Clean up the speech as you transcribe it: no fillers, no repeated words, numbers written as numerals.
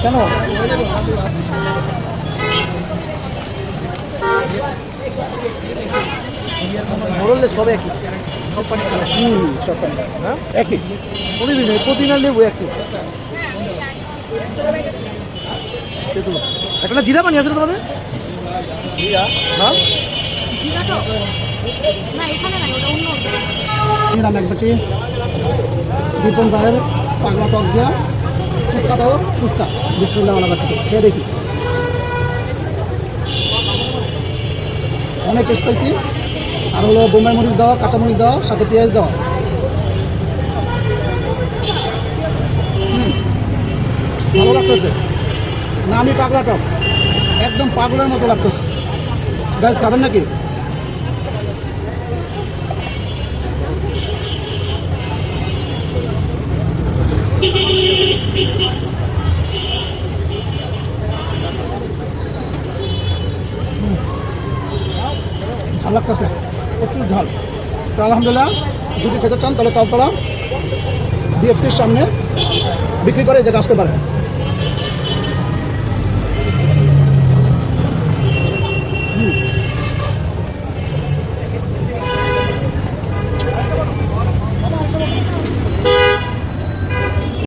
কেন মোড়লে সব একই, সব পানি সব পানি হ্যাঁ একই, কোনো বিষয় পুদিনা লেবু একই। একটা জিরা পানি আছে তোমাদের? হ্যাঁ রান্না করছি বিপন ভাইয়ের পাগলা টক দিয়া ফুটকা দাও ফুচকা, বিসমিল্লাহ আলাদা থেকে খেয়ে দেখি। অনেক স্পাইসি, আর হলো বোম্বাই মরিচ দাও, কাঁচামরিচ দাও, সাথে পেঁয়াজ দাও। ভালো লাগতেছে না? আমি পাগলা টক একদম পাগলার মতো লাগতেছে। গাছ খাবেন নাকি? ঝাল লাগতেছে, প্রচুর ঝাল। তো আলহামদুলিল্লাহ, যদি খেতে চান তাহলে তালতলা বিএফসির সামনে বিক্রি করে যে আসতে পারেন।